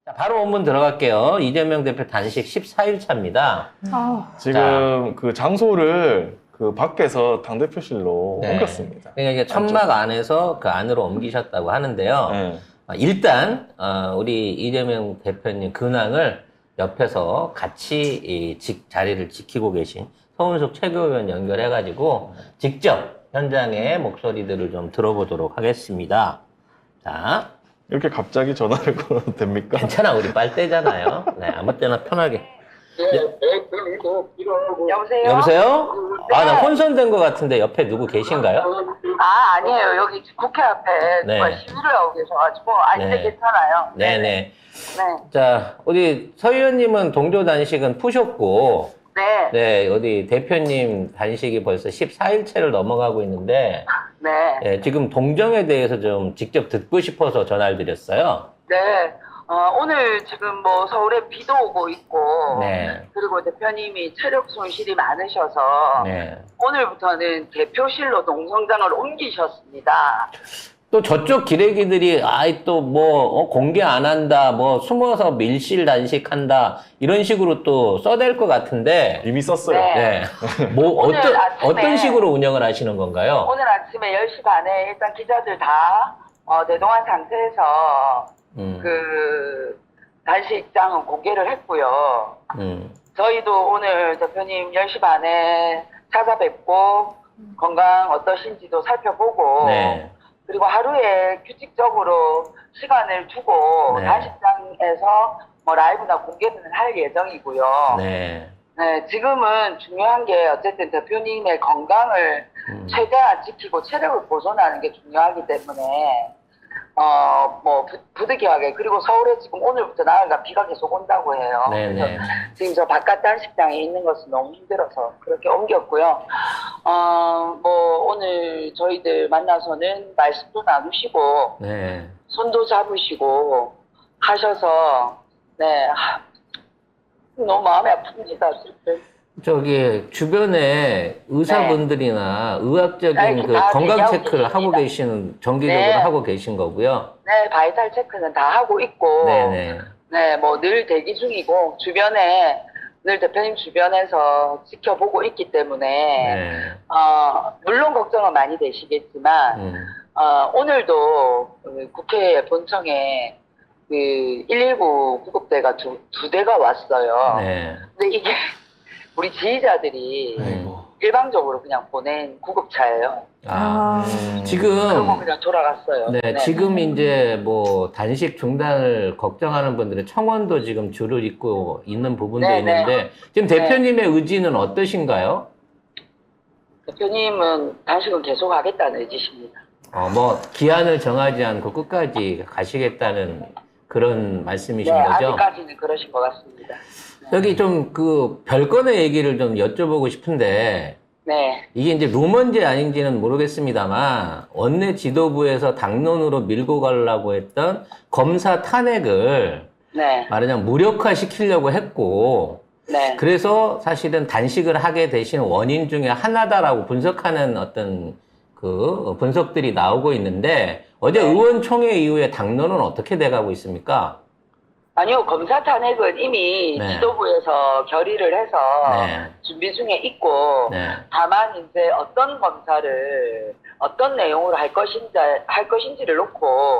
자, 바로 원문 들어갈게요. 이재명 대표 단식 14일 차입니다. 지금 그 장소를 그 밖에서 당대표실로 네. 옮겼습니다. 그러니까 이게 천막 안에서 그 안으로 옮기셨다고 하는데요. 네. 일단 우리 이재명 대표님 근황을 옆에서 같이 이 자리를 지키고 계신 서은숙 최고위원 연결해가지고 직접 현장의 목소리들을 좀 들어보도록 하겠습니다. 자, 이렇게 갑자기 전화를 걸어도 됩니까? 괜찮아, 우리 빨대잖아요. 네, 아무 때나 편하게. 여보세요? 여보세요? 아, 나 혼선된 것 같은데 옆에 누구 계신가요? 아, 아니에요. 여기 국회 앞에 네. 누가 시위를 하고 계셔가지고. 아닌데 네. 괜찮아요. 네네. 네. 자, 우리 서 의원님은 동조 단식은 푸셨고, 네. 네, 어디 대표님 단식이 벌써 14일째를 넘어가고 있는데, 네. 네, 지금 동정에 대해서 좀 직접 듣고 싶어서 전화를 드렸어요. 네. 오늘 지금 뭐 서울에 비도 오고 있고. 네. 그리고 대표님이 체력 손실이 많으셔서. 네. 오늘부터는 대표실로 농성장을 옮기셨습니다. 또 저쪽 기레기들이 아이 또 뭐 공개 안 한다, 뭐 숨어서 밀실 단식한다 이런 식으로 또 써댈 것 같은데, 이미 썼어요. 네. 네. 뭐 오늘 아침에- 어떤 식으로 운영을 하시는 건가요? 오늘 아침에 10시 반에 일단 기자들 다 대동한 상태에서 그 단식장은 공개를 했고요. 저희도 오늘 대표님 10시 반에 찾아뵙고 건강 어떠신지도 살펴보고 네. 그리고 하루에 규칙적으로 시간을 두고 네. 단식장에서 뭐 라이브나 공개는 할 예정이고요. 네. 네, 지금은 중요한 게 어쨌든 대표님의 건강을 최대한 지키고 체력을 보존하는 게 중요하기 때문에 뭐 부득이하게 그리고 서울에 지금 오늘부터 나흘간 비가 계속 온다고 해요. 네네. 그래서 지금 저 바깥 단식장에 있는 것은 너무 힘들어서 그렇게 옮겼고요. 뭐 오늘 저희들 만나서는 말씀도 나누시고 네. 손도 잡으시고 하셔서 네 너무 마음이 아픕니다. 슬픈. 저기 주변에 의사분들이나 의학적인 네, 그 다 건강 얘기하고 체크를 하고 계십니다. 계시는 정기적으로 네. 하고 계신 거고요. 네, 바이탈 체크는 다 하고 있고, 네네. 네, 뭐 늘 대기 중이고, 주변에, 늘 대표님 주변에서 지켜보고 있기 때문에, 네. 물론 걱정은 많이 되시겠지만, 오늘도 국회 본청에 그 119 구급대가 두 대가 왔어요. 네. 근데 이게 우리 지휘자들이 일방적으로 그냥 보낸 구급차예요. 그리고 지금 그냥 돌아갔어요. 네, 지금 이제 뭐 단식 중단을 걱정하는 분들은 청원도 지금 줄을 잇고 있는 부분도 네, 있는데 지금 대표님의 의지는 어떠신가요? 대표님은 단식은 계속 하겠다는 의지십니다. 뭐 기한을 정하지 않고 끝까지 가시겠다는 그런 말씀이신 네, 거죠? 아직까지는 그러신 것 같습니다. 여기 좀 그 별건의 얘기를 좀 여쭤보고 싶은데 네, 이게 이제 루머인지 아닌지는 모르겠습니다만 원내 지도부에서 당론으로 밀고 가려고 했던 검사 탄핵을 네, 말하자면 무력화시키려고 했고 네, 그래서 사실은 단식을 하게 되신 원인 중에 하나다라고 분석하는 어떤 그 분석들이 나오고 있는데 어제 네. 의원총회 이후에 당론은 어떻게 돼가고 있습니까? 아니요, 검사 탄핵은 이미 네. 지도부에서 결의를 해서 네. 준비 중에 있고, 네. 다만 이제 어떤 검사를 어떤 내용으로 할 것인지를 놓고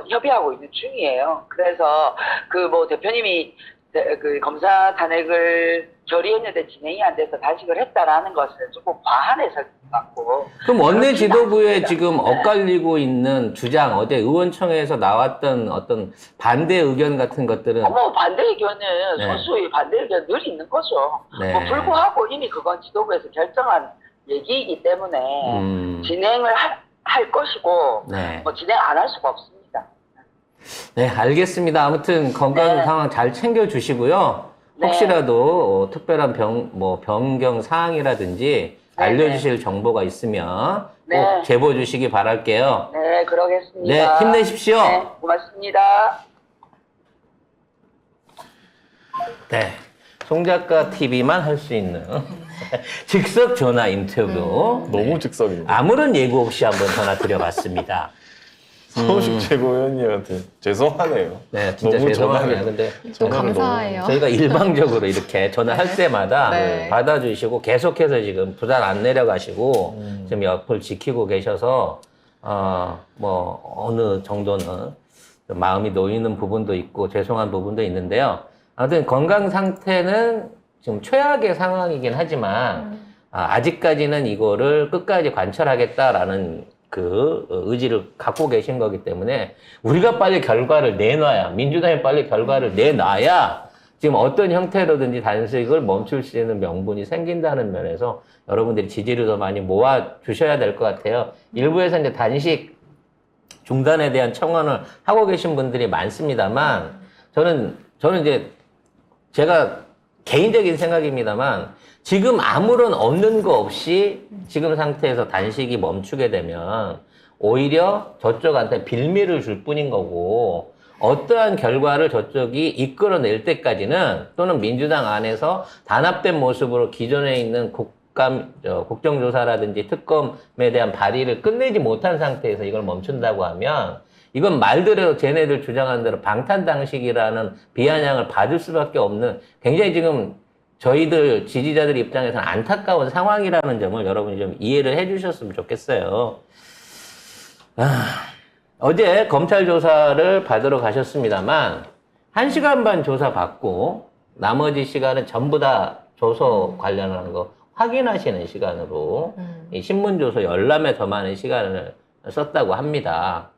협의하고 있는 중이에요. 그래서 그 뭐 대표님이 그 검사 탄핵을 결의했는데 진행이 안 돼서 단식을 했다라는 것은 조금 과한 해석인 것 같고. 그럼 원내 지도부에 않습니다. 지금 네. 엇갈리고 있는 주장, 어제 의원총회에서 나왔던 어떤 반대 의견 같은 것들은 뭐 반대 의견은 네. 소수의 반대 의견 늘 있는 거죠. 네. 뭐 불구하고 이미 그건 지도부에서 결정한 얘기이기 때문에 진행을 할 것이고 네. 뭐 진행 안 할 수가 없습니다. 네, 알겠습니다. 아무튼 건강 네. 상황 잘 챙겨주시고요. 네. 혹시라도 특별한 변경 사항이라든지 네, 알려주실 정보가 있으면 네. 꼭 제보 주시기 바랄게요. 네, 그러겠습니다. 네, 힘내십시오. 네, 고맙습니다. 네. 송작가 TV만 할 수 있는 즉석 전화 인터뷰. 너무 즉석입니다. 아무런 예고 없이 한번 전화 드려봤습니다. 서우식 최고위원님한테 죄송하네요. 네, 진짜 너무 죄송합니다. 전화를- 근데 또 전화를 감사해요. 저희가 일방적으로 이렇게 전화할 때마다 네. 받아주시고 계속해서 지금 부산 안 내려가시고 지금 옆을 지키고 계셔서 뭐 어느 정도는 좀 마음이 놓이는 부분도 있고 죄송한 부분도 있는데요. 아무튼 건강 상태는 지금 최악의 상황이긴 하지만 아직까지는 이거를 끝까지 관철하겠다라는 그 의지를 갖고 계신 거기 때문에 우리가 빨리 결과를 내놔야, 민주당이 빨리 결과를 내놔야 지금 어떤 형태로든지 단식을 멈출 수 있는 명분이 생긴다는 면에서 여러분들이 지지를 더 많이 모아 주셔야 될 것 같아요. 일부에서 이제 단식 중단에 대한 청원을 하고 계신 분들이 많습니다만 저는 이제 제가 개인적인 생각입니다만 지금 아무런 없는 거 없이 지금 상태에서 단식이 멈추게 되면 오히려 저쪽한테 빌미를 줄 뿐인 거고 어떠한 결과를 저쪽이 이끌어낼 때까지는 또는 민주당 안에서 단합된 모습으로 기존에 있는 국정조사라든지 특검에 대한 발의를 끝내지 못한 상태에서 이걸 멈춘다고 하면 이건 말대로 쟤네들 주장하는 대로 방탄단식이라는 비아냥을 받을 수밖에 없는 굉장히 지금 저희들 지지자들 입장에서는 안타까운 상황이라는 점을 여러분이 좀 이해를 해 주셨으면 좋겠어요. 어제 검찰 조사를 받으러 가셨습니다만 1시간 반 조사 받고 나머지 시간은 전부 다 조서 관련하는 거 확인하시는 시간으로 이 신문 조서 열람에 더 많은 시간을 썼다고 합니다.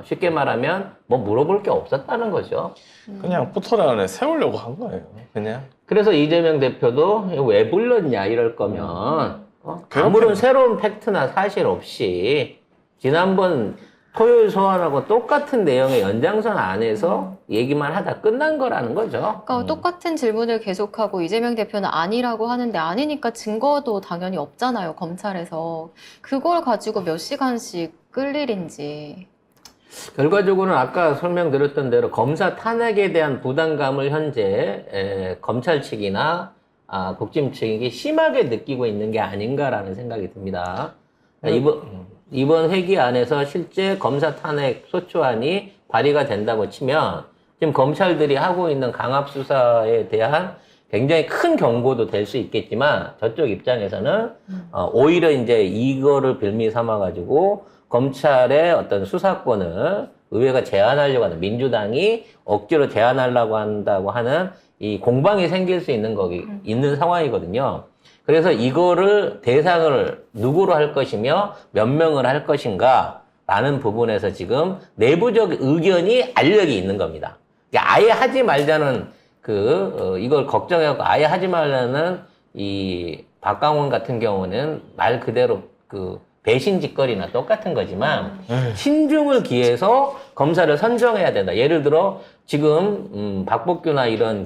쉽게 말하면 뭐 물어볼 게 없었다는 거죠. 그냥 포털 안에 세우려고 한 거예요. 그냥. 그래서 이재명 대표도 이거 왜 불렀냐 이럴 거면 아무런 새로운 팩트나 사실 없이 지난번 토요일 소환하고 똑같은 내용의 연장선 안에서 얘기만 하다 끝난 거라는 거죠. 그러니까 똑같은 질문을 계속하고 이재명 대표는 아니라고 하는데 아니니까 증거도 당연히 없잖아요, 검찰에서. 그걸 가지고 몇 시간씩 끌 일인지. 결과적으로는 아까 설명드렸던 대로 검사 탄핵에 대한 부담감을 현재 검찰 측이나 국짐 측이 심하게 느끼고 있는 게 아닌가라는 생각이 듭니다. 이번 회기 안에서 실제 검사 탄핵 소추안이 발의가 된다고 치면 지금 검찰들이 하고 있는 강압 수사에 대한 굉장히 큰 경고도 될 수 있겠지만 저쪽 입장에서는 오히려 이제 이거를 빌미 삼아 가지고 검찰의 어떤 수사권을 의회가 제한하려고 하는 민주당이 억지로 제한하려고 한다고 하는 이 공방이 생길 수 있는 있는 상황이거든요. 그래서 이거를 대상을 누구로 할 것이며 몇 명을 할 것인가 라는 부분에서 지금 내부적 의견이 알력이 있는 겁니다. 아예 하지 말자는 이걸 걱정해갖고 아예 하지 말라는 이 박강원 같은 경우는 말 그대로 배신 짓거리나 똑같은 거지만 신중을 기해서 검사를 선정해야 된다. 예를 들어 지금 박복규나 이런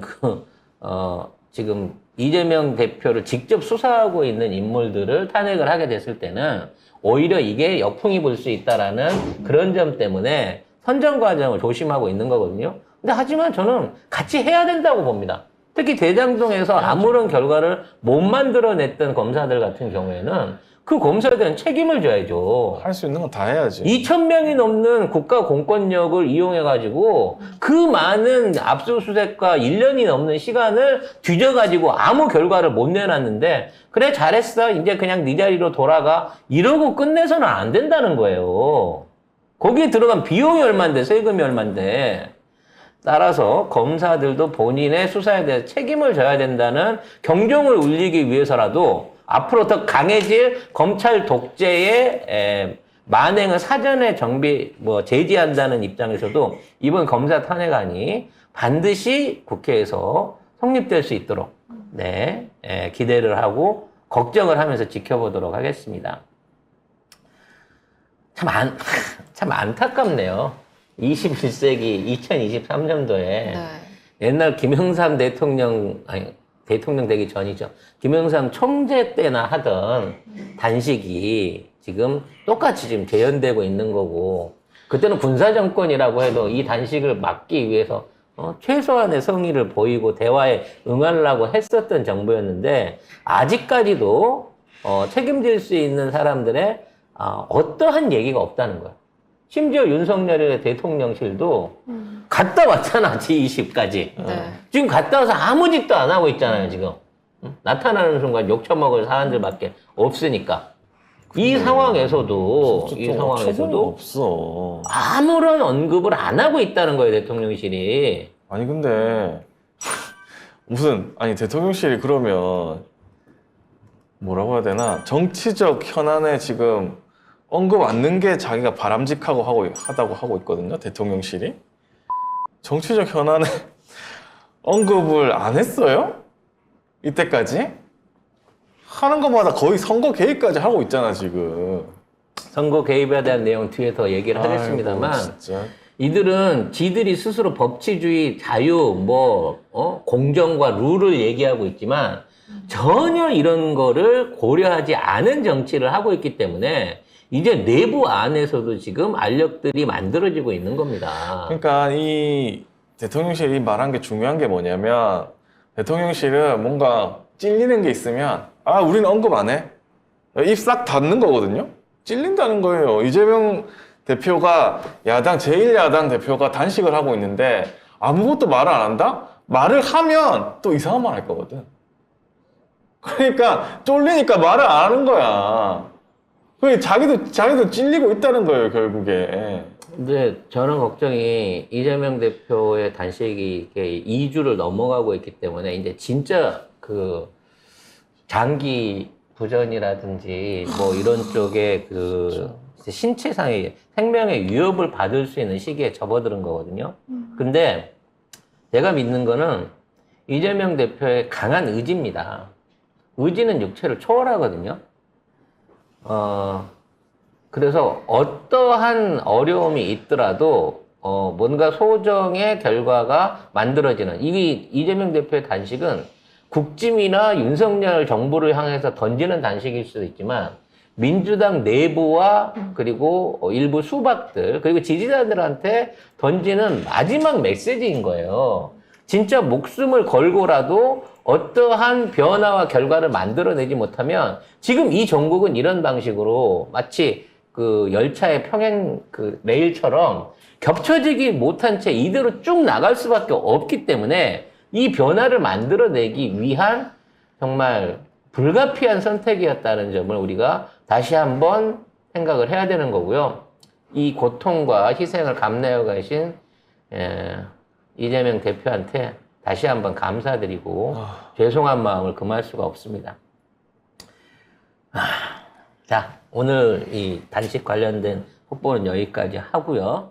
지금 이재명 대표를 직접 수사하고 있는 인물들을 탄핵을 하게 됐을 때는 오히려 이게 역풍이 불 수 있다라는 그런 점 때문에 선정 과정을 조심하고 있는 거거든요. 근데 하지만 저는 같이 해야 된다고 봅니다. 특히 대장동에서 아무런 결과를 못 만들어냈던 검사들 같은 경우에는 그 검사에 대한 책임을 져야죠. 할 수 있는 건 다 해야지. 2,000명이 넘는 국가 공권력을 이용해가지고 그 많은 압수수색과 1년이 넘는 시간을 뒤져가지고 아무 결과를 못 내놨는데 그래 잘했어 이제 그냥 네 자리로 돌아가 이러고 끝내서는 안 된다는 거예요. 거기에 들어간 비용이 얼만데 세금이 얼만데 따라서 검사들도 본인의 수사에 대해서 책임을 져야 된다는 경종을 울리기 위해서라도 앞으로 더 강해질 검찰 독재의 만행을 사전에 제지한다는 입장에서도 이번 검사 탄핵안이 반드시 국회에서 성립될 수 있도록 기대를 하고 걱정을 하면서 지켜보도록 하겠습니다. 참 안타깝네요. 21세기 2023년도에 옛날 김영삼 대통령 되기 전이죠. 김영삼 총재 때나 하던 단식이 지금 똑같이 지금 재현되고 있는 거고 그때는 군사정권이라고 해도 이 단식을 막기 위해서 최소한의 성의를 보이고 대화에 응하려고 했었던 정부였는데 아직까지도 책임질 수 있는 사람들의 어떠한 얘기가 없다는 거예요. 심지어 윤석열의 대통령실도 갔다 왔잖아, G20까지. 네. 지금 갔다 와서 아무 짓도 안 하고 있잖아요, 지금. 응? 나타나는 순간 욕처먹을 사람들밖에 없으니까. 이 상황에서도, 없어. 아무런 언급을 안 하고 있다는 거예요, 대통령실이. 아니 근데 아니 대통령실이 그러면 뭐라고 해야 되나, 정치적 현안에 지금 언급 않는 게 자기가 바람직하고 하다고 하고 있거든요, 대통령실이. 정치적 현안에 언급을 안 했어요? 이때까지? 하는 것마다 거의 선거 개입까지 하고 있잖아, 지금. 선거 개입에 대한 내용 뒤에 더 얘기를 하겠습니다만, 아이고, 진짜. 이들은 지들이 스스로 법치주의, 자유, 공정과 룰을 얘기하고 있지만 전혀 이런 거를 고려하지 않은 정치를 하고 있기 때문에 이제 내부 안에서도 지금 알력들이 만들어지고 있는 겁니다. 그러니까 이 대통령실이 말한 게 중요한 게 뭐냐면, 대통령실은 뭔가 찔리는 게 있으면 우리는 언급 안 해. 입 싹 닫는 거거든요. 찔린다는 거예요. 이재명 대표가 제1야당 대표가 단식을 하고 있는데 아무것도 말을 안 한다? 말을 하면 또 이상한 말 할 거거든. 그러니까 쫄리니까 말을 안 하는 거야. 자기도 찔리고 있다는 거예요, 결국에. 근데 저는 걱정이 이재명 대표의 단식이 이렇게 2주를 넘어가고 있기 때문에 이제 진짜 그 장기 부전이라든지 뭐 이런 쪽에 그 신체상의 생명의 위협을 받을 수 있는 시기에 접어드는 거거든요. 근데 제가 믿는 거는 이재명 대표의 강한 의지입니다. 의지는 육체를 초월하거든요. 그래서 어떠한 어려움이 있더라도 뭔가 소정의 결과가 만들어지는, 이게 이재명 대표의 단식은 국짐이나 윤석열 정부를 향해서 던지는 단식일 수도 있지만 민주당 내부와 그리고 일부 수박들 그리고 지지자들한테 던지는 마지막 메시지인 거예요. 진짜 목숨을 걸고라도 어떠한 변화와 결과를 만들어내지 못하면 지금 이 전국은 이런 방식으로 마치 그 열차의 평행 그 레일처럼 겹쳐지기 못한 채 이대로 쭉 나갈 수밖에 없기 때문에 이 변화를 만들어내기 위한 정말 불가피한 선택이었다는 점을 우리가 다시 한번 생각을 해야 되는 거고요. 이 고통과 희생을 감내해 가신 이재명 대표한테 다시 한번 감사드리고 죄송한 마음을 금할 수가 없습니다. 자, 오늘 이 단식 관련된 속보는 여기까지 하고요.